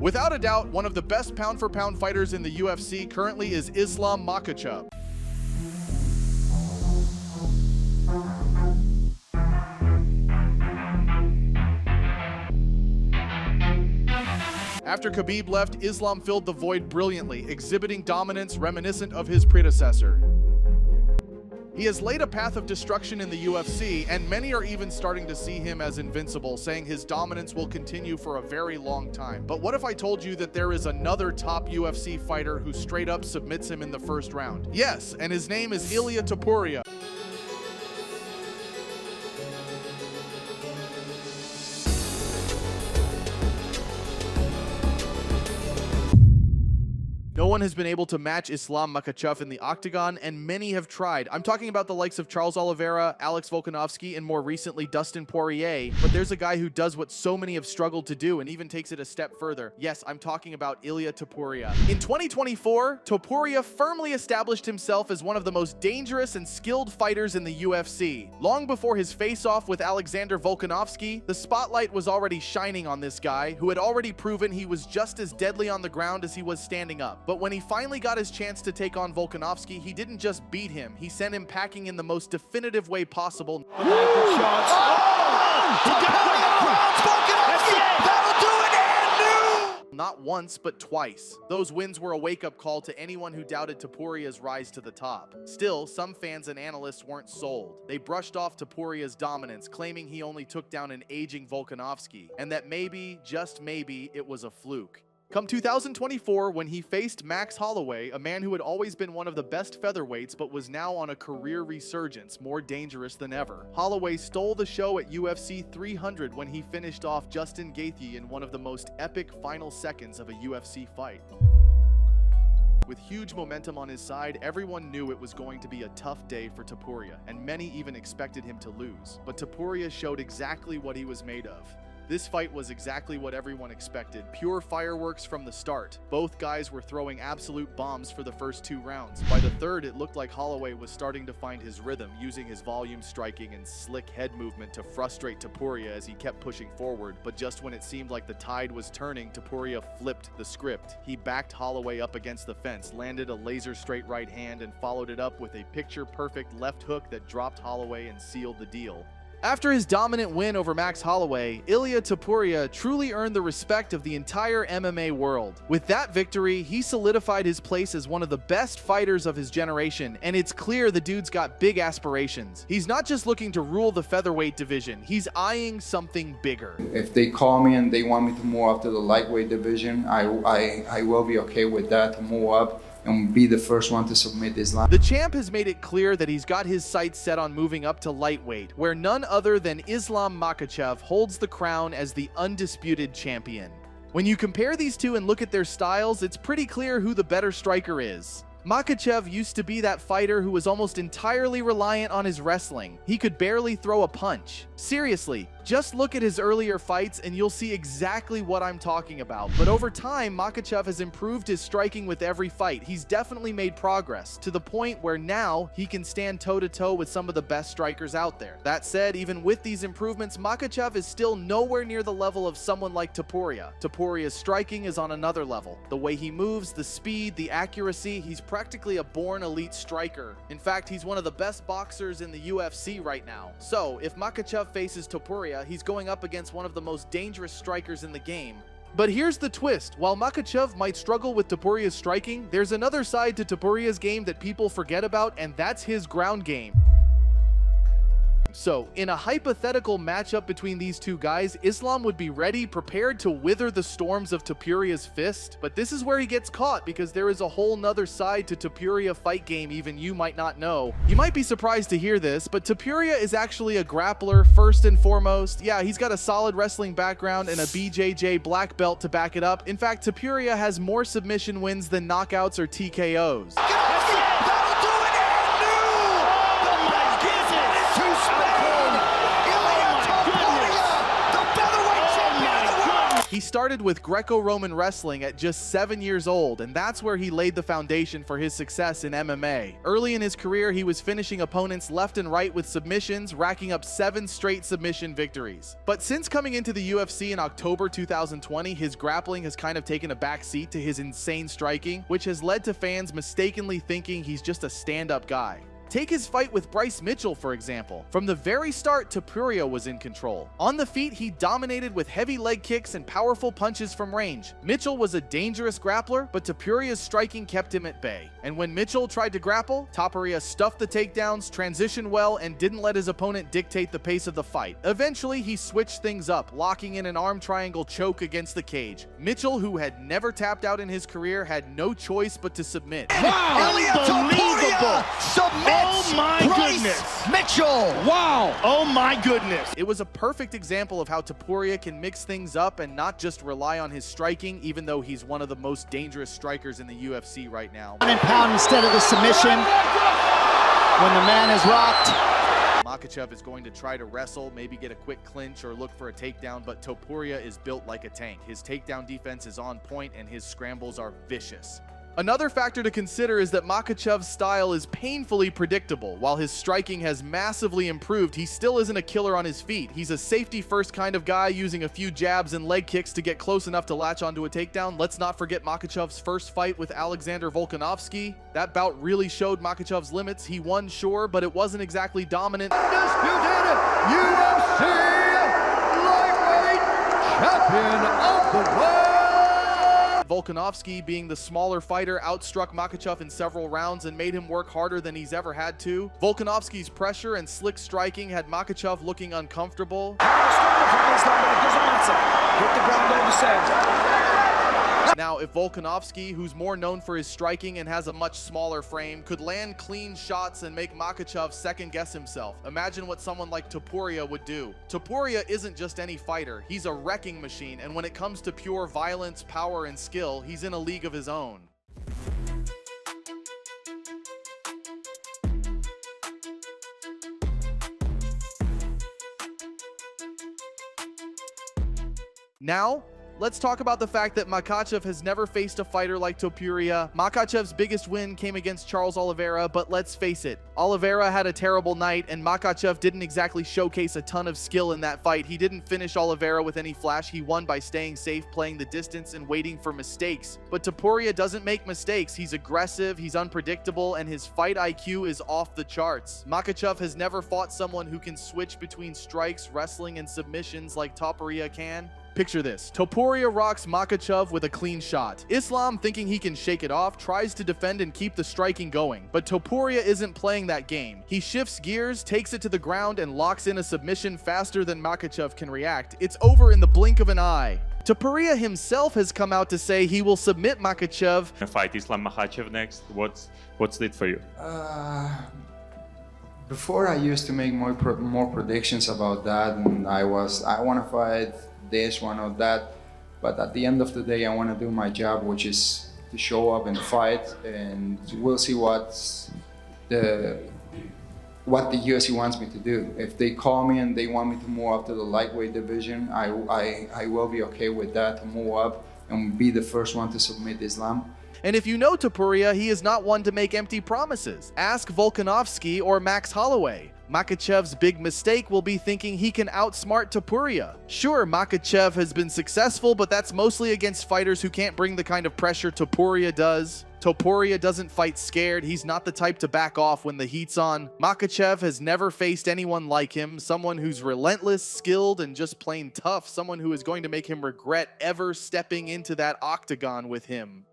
Without a doubt, one of the best pound-for-pound fighters in the UFC currently is Islam Makhachev. After Khabib left, Islam filled the void brilliantly, exhibiting dominance reminiscent of his predecessor. He has laid a path of destruction in the UFC, and many are even starting to see him as invincible, saying his dominance will continue for a very long time. But what if I told you that there is another top UFC fighter who straight up submits him in the first round? Yes, and his name is Ilia. No one has been able to match Islam Makhachev in the octagon, and many have tried. I'm talking about the likes of Charles Oliveira, Alex Volkanovski, and more recently Dustin Poirier. But there's a guy who does what so many have struggled to do and even takes it a step further. Yes, I'm talking about Ilia Topuria. In 2024, Topuria firmly established himself as one of the most dangerous and skilled fighters in the UFC. Long before his face-off with Alexander Volkanovski, the spotlight was already shining on this guy, who had already proven he was just as deadly on the ground as he was standing up. But when he finally got his chance to take on Volkanovski, he didn't just beat him, he sent him packing in the most definitive way possible. Not once, but twice. Those wins were a wake-up call to anyone who doubted Topuria's rise to the top. Still, some fans and analysts weren't sold. They brushed off Topuria's dominance, claiming he only took down an aging Volkanovski, and that maybe, just maybe, it was a fluke. Come 2024, when he faced Max Holloway, a man who had always been one of the best featherweights but was now on a career resurgence, more dangerous than ever. Holloway stole the show at UFC 300 when he finished off Justin Gaethje in one of the most epic final seconds of a UFC fight. With huge momentum on his side, everyone knew it was going to be a tough day for Topuria, and many even expected him to lose. But Topuria showed exactly what he was made of. This fight was exactly what everyone expected. Pure fireworks from the start. Both guys were throwing absolute bombs for the first 2 rounds. By the third, it looked like Holloway was starting to find his rhythm, using his volume striking and slick head movement to frustrate Topuria as he kept pushing forward. But just when it seemed like the tide was turning, Topuria flipped the script. He backed Holloway up against the fence, landed a laser straight right hand, and followed it up with a picture-perfect left hook that dropped Holloway and sealed the deal. After his dominant win over Max Holloway, Ilia Topuria truly earned the respect of the entire MMA world. With that victory, he solidified his place as one of the best fighters of his generation, and it's clear the dude's got big aspirations. He's not just looking to rule the featherweight division, he's eyeing something bigger. If they call me and they want me to move up to the lightweight division, I will be okay with that, to move up and be the first one to submit Islam. The champ has made it clear that he's got his sights set on moving up to lightweight, where none other than Islam Makhachev holds the crown as the undisputed champion. When you compare these two and look at their styles, it's pretty clear who the better striker is. Makhachev used to be that fighter who was almost entirely reliant on his wrestling. He could barely throw a punch. Seriously, just look at his earlier fights and you'll see exactly what I'm talking about. But over time, Makhachev has improved his striking with every fight. He's definitely made progress, to the point where now he can stand toe-to-toe with some of the best strikers out there. That said, even with these improvements, Makhachev is still nowhere near the level of someone like Topuria. Topuria's striking is on another level. The way he moves, the speed, the accuracy, he's practically a born elite striker. In fact, he's one of the best boxers in the UFC right now. So, if Makhachev faces Topuria, he's going up against one of the most dangerous strikers in the game. But here's the twist. While Makhachev might struggle with Topuria's striking, there's another side to Topuria's game that people forget about, and that's his ground game. So, in a hypothetical matchup between these two guys, Islam would be ready, prepared to wither the storms of Topuria's fist. But this is where he gets caught, because there is a whole nother side to Topuria fight game even you might not know. You might be surprised to hear this, but Topuria is actually a grappler first and foremost. Yeah, he's got a solid wrestling background and a BJJ black belt to back it up. In fact, Topuria has more submission wins than knockouts or TKOs. He started with Greco-Roman wrestling at just 7 years old, and that's where he laid the foundation for his success in MMA. Early in his career, he was finishing opponents left and right with submissions, racking up 7 straight submission victories. But since coming into the UFC in October 2020, his grappling has kind of taken a backseat to his insane striking, which has led to fans mistakenly thinking he's just a stand-up guy. Take his fight with Bryce Mitchell, for example. From the very start, Topuria was in control. On the feet, he dominated with heavy leg kicks and powerful punches from range. Mitchell was a dangerous grappler, but Topuria's striking kept him at bay. And when Mitchell tried to grapple, Topuria stuffed the takedowns, transitioned well, and didn't let his opponent dictate the pace of the fight. Eventually, he switched things up, locking in an arm triangle choke against the cage. Mitchell, who had never tapped out in his career, had no choice but to submit. Wow! Ilia Topuria submits. Oh my goodness! Mitchell! Wow! Oh my goodness! It was a perfect example of how Topuria can mix things up and not just rely on his striking, even though he's one of the most dangerous strikers in the UFC right now. Ground and pound instead of the submission when the man is rocked. Makhachev is going to try to wrestle, maybe get a quick clinch or look for a takedown, but Topuria is built like a tank. His takedown defense is on point and his scrambles are vicious. Another factor to consider is that Makhachev's style is painfully predictable. While his striking has massively improved, he still isn't a killer on his feet. He's a safety-first kind of guy, using a few jabs and leg kicks to get close enough to latch onto a takedown. Let's not forget Makhachev's first fight with Alexander Volkanovski. That bout really showed Makhachev's limits. He won, sure, but it wasn't exactly dominant. Undisputed UFC lightweight champion of the world! Volkanovski, being the smaller fighter, outstruck Makhachev in several rounds and made him work harder than he's ever had to. Volkanovski's pressure and slick striking had Makhachev looking uncomfortable. Now, if Volkanovski, who's more known for his striking and has a much smaller frame, could land clean shots and make Makhachev second-guess himself, imagine what someone like Topuria would do. Topuria isn't just any fighter, he's a wrecking machine, and when it comes to pure violence, power, and skill, he's in a league of his own. Now, let's talk about the fact that Makhachev has never faced a fighter like Topuria. Makhachev's biggest win came against Charles Oliveira, but let's face it, Oliveira had a terrible night, and Makhachev didn't exactly showcase a ton of skill in that fight. He didn't finish Oliveira with any flash. He won by staying safe, playing the distance, and waiting for mistakes. But Topuria doesn't make mistakes. He's aggressive, he's unpredictable, and his fight IQ is off the charts. Makhachev has never fought someone who can switch between strikes, wrestling, and submissions like Topuria can. Picture this. Topuria rocks Makhachev with a clean shot. Islam, thinking he can shake it off, tries to defend and keep the striking going. But Topuria isn't playing that game. He shifts gears, takes it to the ground, and locks in a submission faster than Makhachev can react. It's over in the blink of an eye. Topuria himself has come out to say he will submit Makhachev. Fight Islam Makhachev next. What's it for you? Before I used to make more predictions about that, and I want to fight this one or that, but at the end of the day I want to do my job, which is to show up and fight, and we'll see what the UFC wants me to do. If they call me and they want me to move up to the lightweight division, I will be okay with that, to move up and be the first one to submit Islam. And if you know Topuria, he is not one to make empty promises. Ask Volkanovski or Max Holloway. Makhachev's big mistake will be thinking he can outsmart Topuria. Sure, Makhachev has been successful, but that's mostly against fighters who can't bring the kind of pressure Topuria does. Topuria doesn't fight scared. He's not the type to back off when the heat's on. Makhachev has never faced anyone like him, someone who's relentless, skilled, and just plain tough, someone who is going to make him regret ever stepping into that octagon with him.